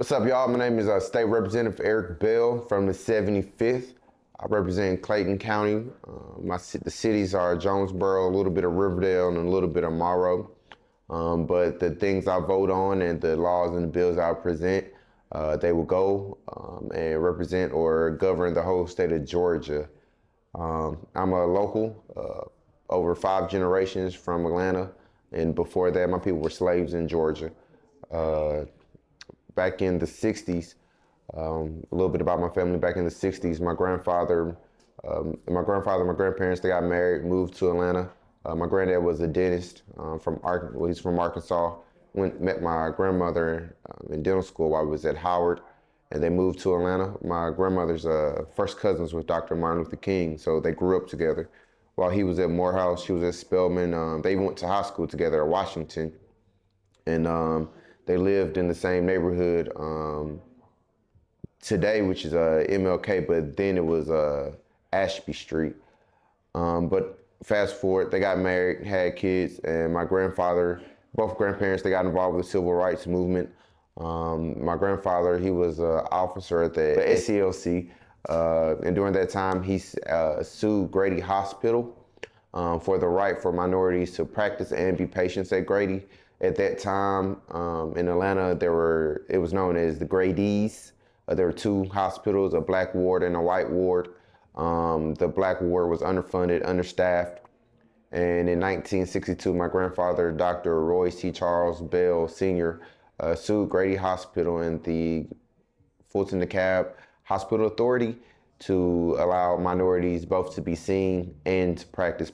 What's up, y'all? My name is State Representative Eric Bell from the 75th. I represent Clayton County. The cities are Jonesboro, a little bit of Riverdale, and a little bit of Morrow. But the things I vote on and the laws and the bills I present, they will go and represent or govern the whole state of Georgia. I'm a local, over 5 generations from Atlanta, and before that, my people were slaves in Georgia. Back in the 60s, a little bit about my family. Back in the 60s, my grandfather, my grandparents, they got married, moved to Atlanta. My granddad was a dentist he's from Arkansas. Met my grandmother in dental school while I was at Howard, and they moved to Atlanta. My grandmother's first cousins with Dr. Martin Luther King, so they grew up together. While he was at Morehouse, she was at Spelman. They went to high school together at Washington, and they lived in the same neighborhood today, which is MLK, but then it was Ashby Street. But fast forward, they got married, had kids, and my grandfather, both grandparents, they got involved with the civil rights movement. My grandfather, he was an officer at the SCLC, and during that time, he sued Grady Hospital for the right for minorities to practice and be patients at Grady. At that time, in Atlanta, it was known as the Grady's. There were 2 hospitals, a black ward and a white ward. The black ward was underfunded, understaffed. And in 1962, my grandfather, Dr. Royce T. Charles Bell Sr., sued Grady Hospital and the Fulton DeKalb Hospital Authority to allow minorities both to be seen and to practice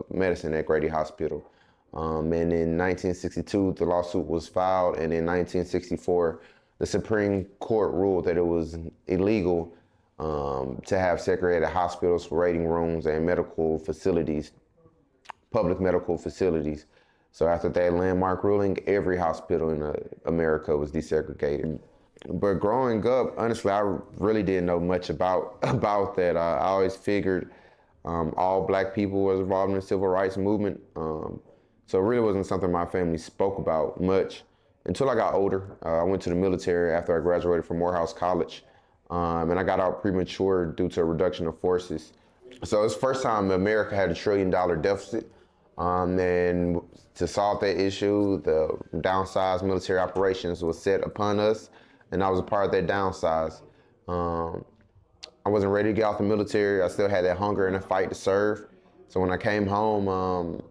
medicine at Grady Hospital. And in 1962, the lawsuit was filed, and in 1964, the Supreme Court ruled that it was illegal to have segregated hospitals, waiting rooms, and medical facilities, public medical facilities. So after that landmark ruling, every hospital in America was desegregated. But growing up, honestly, I really didn't know much about that. I always figured all black people was involved in the civil rights movement. So it really wasn't something my family spoke about much until I got older. I went to the military after I graduated from Morehouse College, and I got out premature due to a reduction of forces. So it's the first time America had $1 trillion deficit. And to solve that issue, the downsized military operations was set upon us, and I was a part of that downsize. I wasn't ready to get off the military. I still had that hunger and a fight to serve. So when I came home,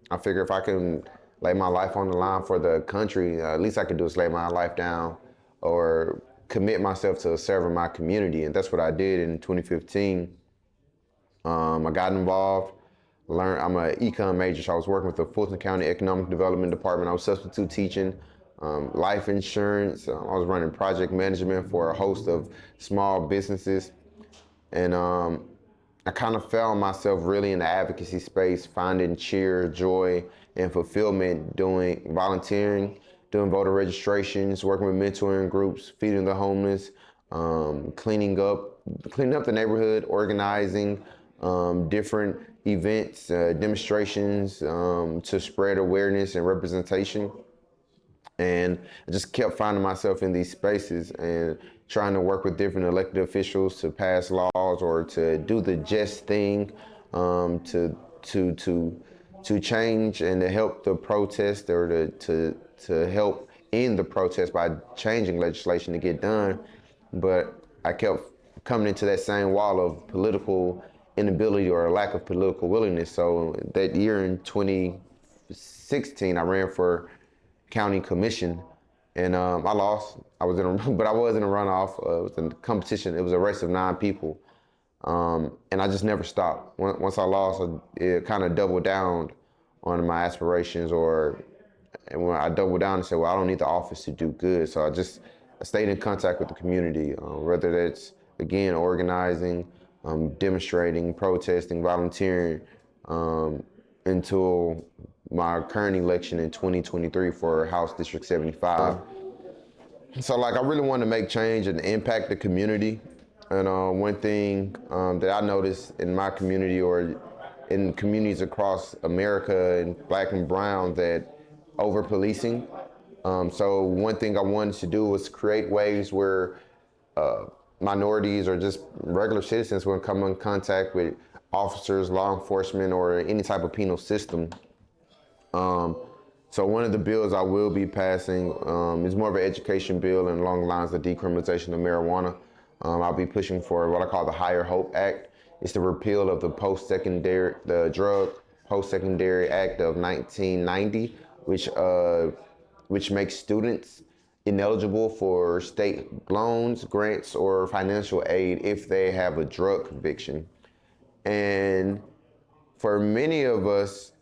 I figured if I can lay my life on the line for the country, at least I could do is lay my life down or commit myself to serving my community. And that's what I did in 2015. I got involved, I'm an econ major, so I was working with the Fulton County Economic Development Department. I was substitute teaching, life insurance. I was running project management for a host of small businesses. And I kind of found myself really in the advocacy space, finding cheer, joy, and fulfillment doing volunteering, doing voter registrations, working with mentoring groups, feeding the homeless, cleaning up the neighborhood, organizing different events, demonstrations to spread awareness and representation. And I just kept finding myself in these spaces and trying to work with different elected officials to pass laws or to do the just thing, to change and to help the protest or to help end the protest by changing legislation to get done. But I kept coming into that same wall of political inability or a lack of political willingness. So that year in 2016, I ran for county commission, and I lost. But I was in a runoff. It was a competition. It was a race of 9 people, and I just never stopped. Once I lost, it kind of doubled down on my aspirations, and when I doubled down and said, well, I don't need the office to do good. So I stayed in contact with the community, whether that's, again, organizing, demonstrating, protesting, volunteering, until my current election in 2023 for House District 75. So I really wanted to make change and impact the community. And one thing that I noticed in my community or in communities across America, and black and brown, that over-policing So one thing I wanted to do was create ways where minorities or just regular citizens would come in contact with officers, law enforcement, or any type of penal system. So one of the bills I will be passing is more of an education bill and along the lines of decriminalization of marijuana. I'll be pushing for what I call the Higher Hope Act. It's the repeal of the Drug Post-Secondary Act of 1990, which makes students ineligible for state loans, grants, or financial aid if they have a drug conviction. And for many of us,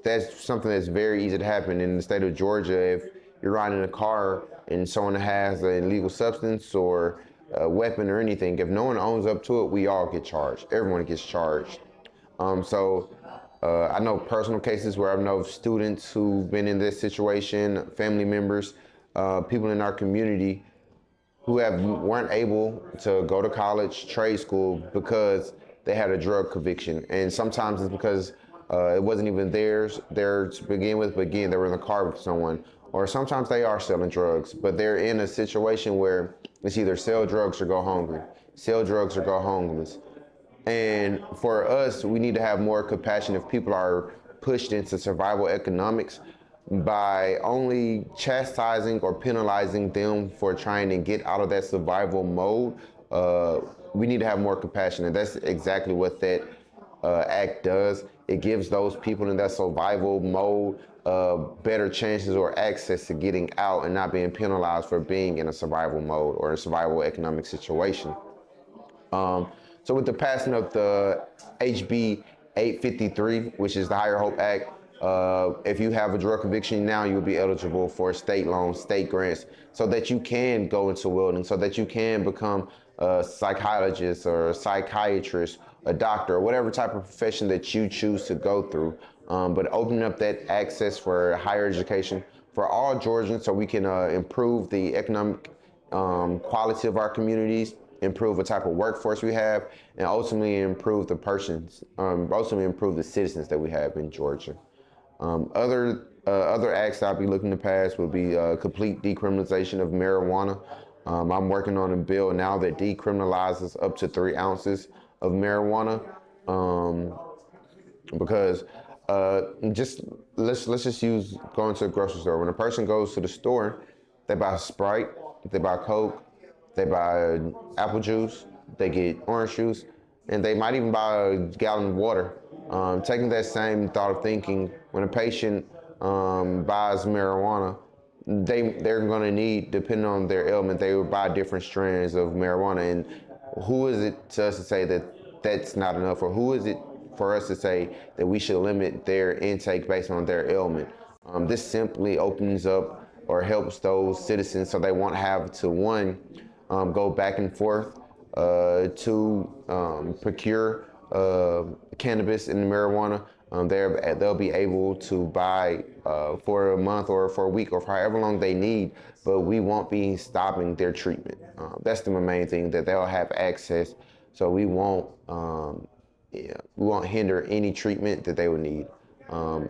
that's something that's very easy to happen. In the state of Georgia, if you're riding in a car and someone has an illegal substance or a weapon or anything, if no one owns up to it, we all get charged. Everyone gets charged. I know personal cases where I know students who've been in this situation, family members, people in our community who weren't able to go to college, trade school because they had a drug conviction. And sometimes it's because it wasn't even theirs to begin with, but again, they were in the car with someone. Or sometimes they are selling drugs, but they're in a situation where it's either sell drugs or go hungry, sell drugs or go homeless. And for us, we need to have more compassion if people are pushed into survival economics by only chastising or penalizing them for trying to get out of that survival mode. We need to have more compassion, and that's exactly what that act does. It gives those people in that survival mode better chances or access to getting out and not being penalized for being in a survival mode or a survival economic situation. So with the passing of the HB 853, which is the Higher Hope Act, if you have a drug conviction now, you'll be eligible for state loans, state grants, so that you can go into welding, so that you can become a psychologist or a psychiatrist, a doctor, or whatever type of profession that you choose to go through. But opening up that access for higher education for all Georgians so we can improve the economic quality of our communities, improve the type of workforce we have, and ultimately improve the citizens that we have in Georgia. Other acts I'll be looking to pass would be complete decriminalization of marijuana. I'm working on a bill now that decriminalizes up to 3 ounces of marijuana, because let's just use going to a grocery store. When a person goes to the store, they buy Sprite, they buy Coke, they buy apple juice, they get orange juice, and they might even buy a gallon of water. Taking that same thought of thinking, when a patient buys marijuana, they're going to need, depending on their ailment, they will buy different strands of marijuana. And who is it to us to say that that's not enough, or who is it for us to say that we should limit their intake based on their ailment? This simply opens up or helps those citizens so they won't have to, one, go back and forth to procure cannabis and marijuana. They'll be able to buy for a month or for a week or for however long they need, but we won't be stopping their treatment. That's the main thing, that they'll have access, so we won't hinder any treatment that they would need.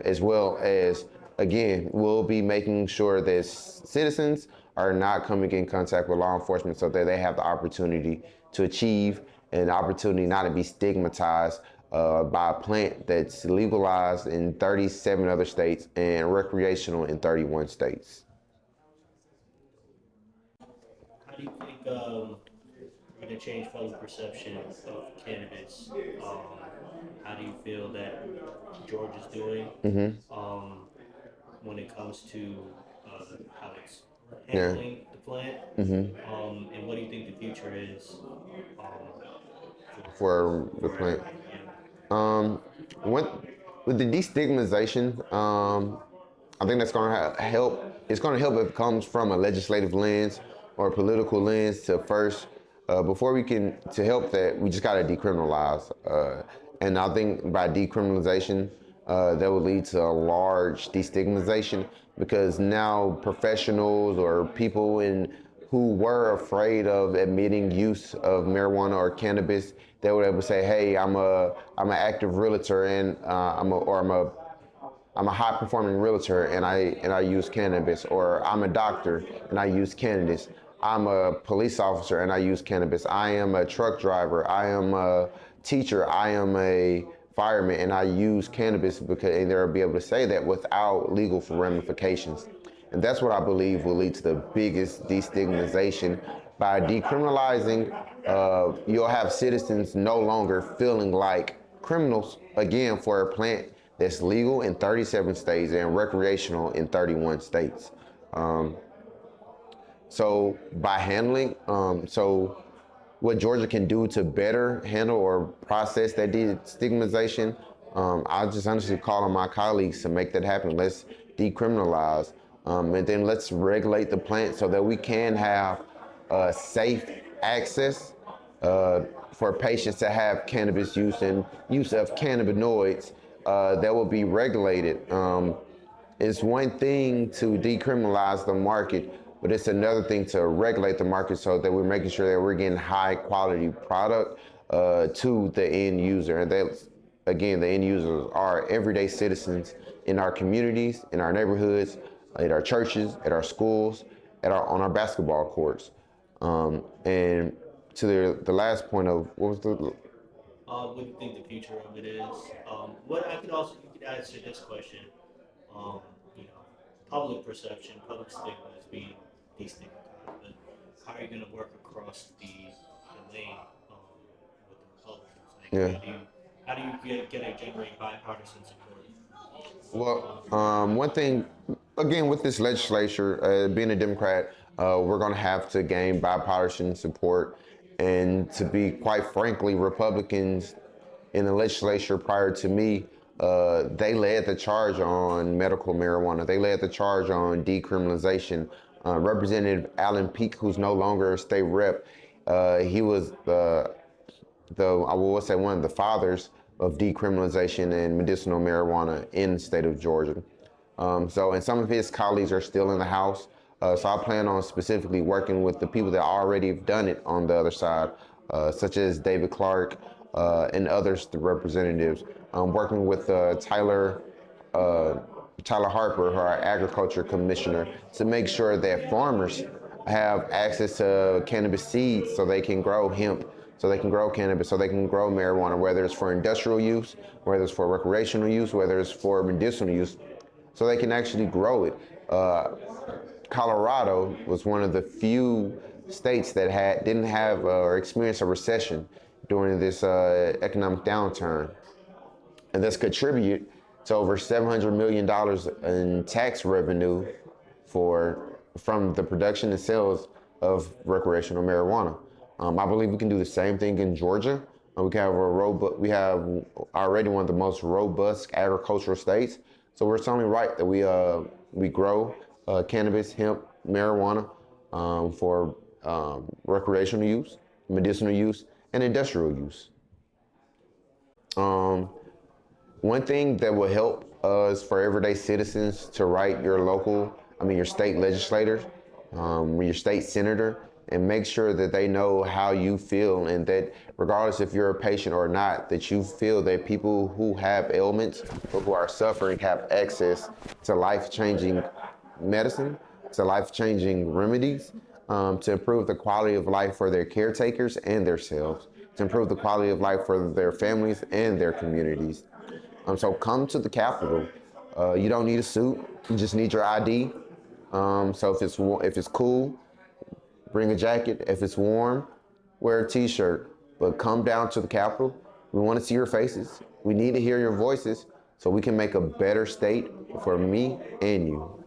As well as, again, we'll be making sure that citizens are not coming in contact with law enforcement so that they have the opportunity to achieve an opportunity not to be stigmatized by a plant that's legalized in 37 other states and recreational in 31 states. How do you think we're going to change public perception of cannabis? How do you feel that Georgia's doing when it comes to how it's handling the plant? And what do you think the future is For the plant. yeah. With the destigmatization, I think that's going to help. It's going to help if it comes from a legislative lens or a political lens to first. Before we can, to help that, we just got to decriminalize. And I think by decriminalization, that would lead to a large destigmatization, because now professionals or people who were afraid of admitting use of marijuana or cannabis, they were able to say, "Hey, I'm an active realtor, and I'm a I'm a high performing realtor and I use cannabis, or I'm a doctor and I use cannabis. I'm a police officer and I use cannabis. I am a truck driver. I am a teacher. I am a fireman and I use cannabis, because and they'll be able to say that without legal ramifications. And that's what I believe will lead to the biggest destigmatization. By decriminalizing, you'll have citizens no longer feeling like criminals, again, for a plant that's legal in 37 states and recreational in 31 states. So by handling, what Georgia can do to better handle or process that destigmatization, I'll just honestly call on my colleagues to make that happen. Let's decriminalize, and then let's regulate the plant so that we can have safe access for patients to have cannabis use and use of cannabinoids that will be regulated. It's one thing to decriminalize the market, but it's another thing to regulate the market so that we're making sure that we're getting high quality product to the end user. And that's, again, the end users are everyday citizens in our communities, in our neighborhoods, at our churches, at our schools, on our basketball courts. And to the last point of, what was the? What do you think the future of it is? What I could also you could answer this question. Um, you know, public perception, public stigma is being destigmatized, but how are you going to work across the lane with the Republicans? Like, Yeah. how do you generate bipartisan support? Well, one thing, again, with this legislature, being a Democrat, we're going to have to gain bipartisan support. And to be quite frankly, Republicans in the legislature prior to me, they led the charge on medical marijuana. They led the charge on decriminalization. Representative Alan Peake, who's no longer a state rep, he was I will say one of the fathers of decriminalization and medicinal marijuana in the state of Georgia. And some of his colleagues are still in the House. So I plan on specifically working with the people that already have done it on the other side, such as David Clark and others, the representatives. Working with Tyler Harper, our agriculture commissioner, to make sure that farmers have access to cannabis seeds so they can grow hemp, so they can grow cannabis, so they can grow marijuana, whether it's for industrial use, whether it's for recreational use, whether it's for medicinal use, so they can actually grow it. Colorado was one of the few states that didn't have or experienced a recession during this economic downturn, and this contribute to over $700 million in tax revenue from the production and sales of recreational marijuana. I believe we can do the same thing in Georgia. We have already one of the most robust agricultural states. So we're certainly right that we grow cannabis, hemp, marijuana for recreational use, medicinal use, and industrial use. One thing that will help is for everyday citizens to write your state legislators, your state senator, and make sure that they know how you feel, and that regardless if you're a patient or not, that you feel that people who have ailments or who are suffering have access to life-changing medicine, to life-changing remedies, to improve the quality of life for their caretakers and themselves, to improve the quality of life for their families and their communities. So come to the Capitol. You don't need a suit. You just need your ID. So if it's cool, bring a jacket. If it's warm, wear a t-shirt. But come down to the Capitol. We want to see your faces. We need to hear your voices so we can make a better state for me and you.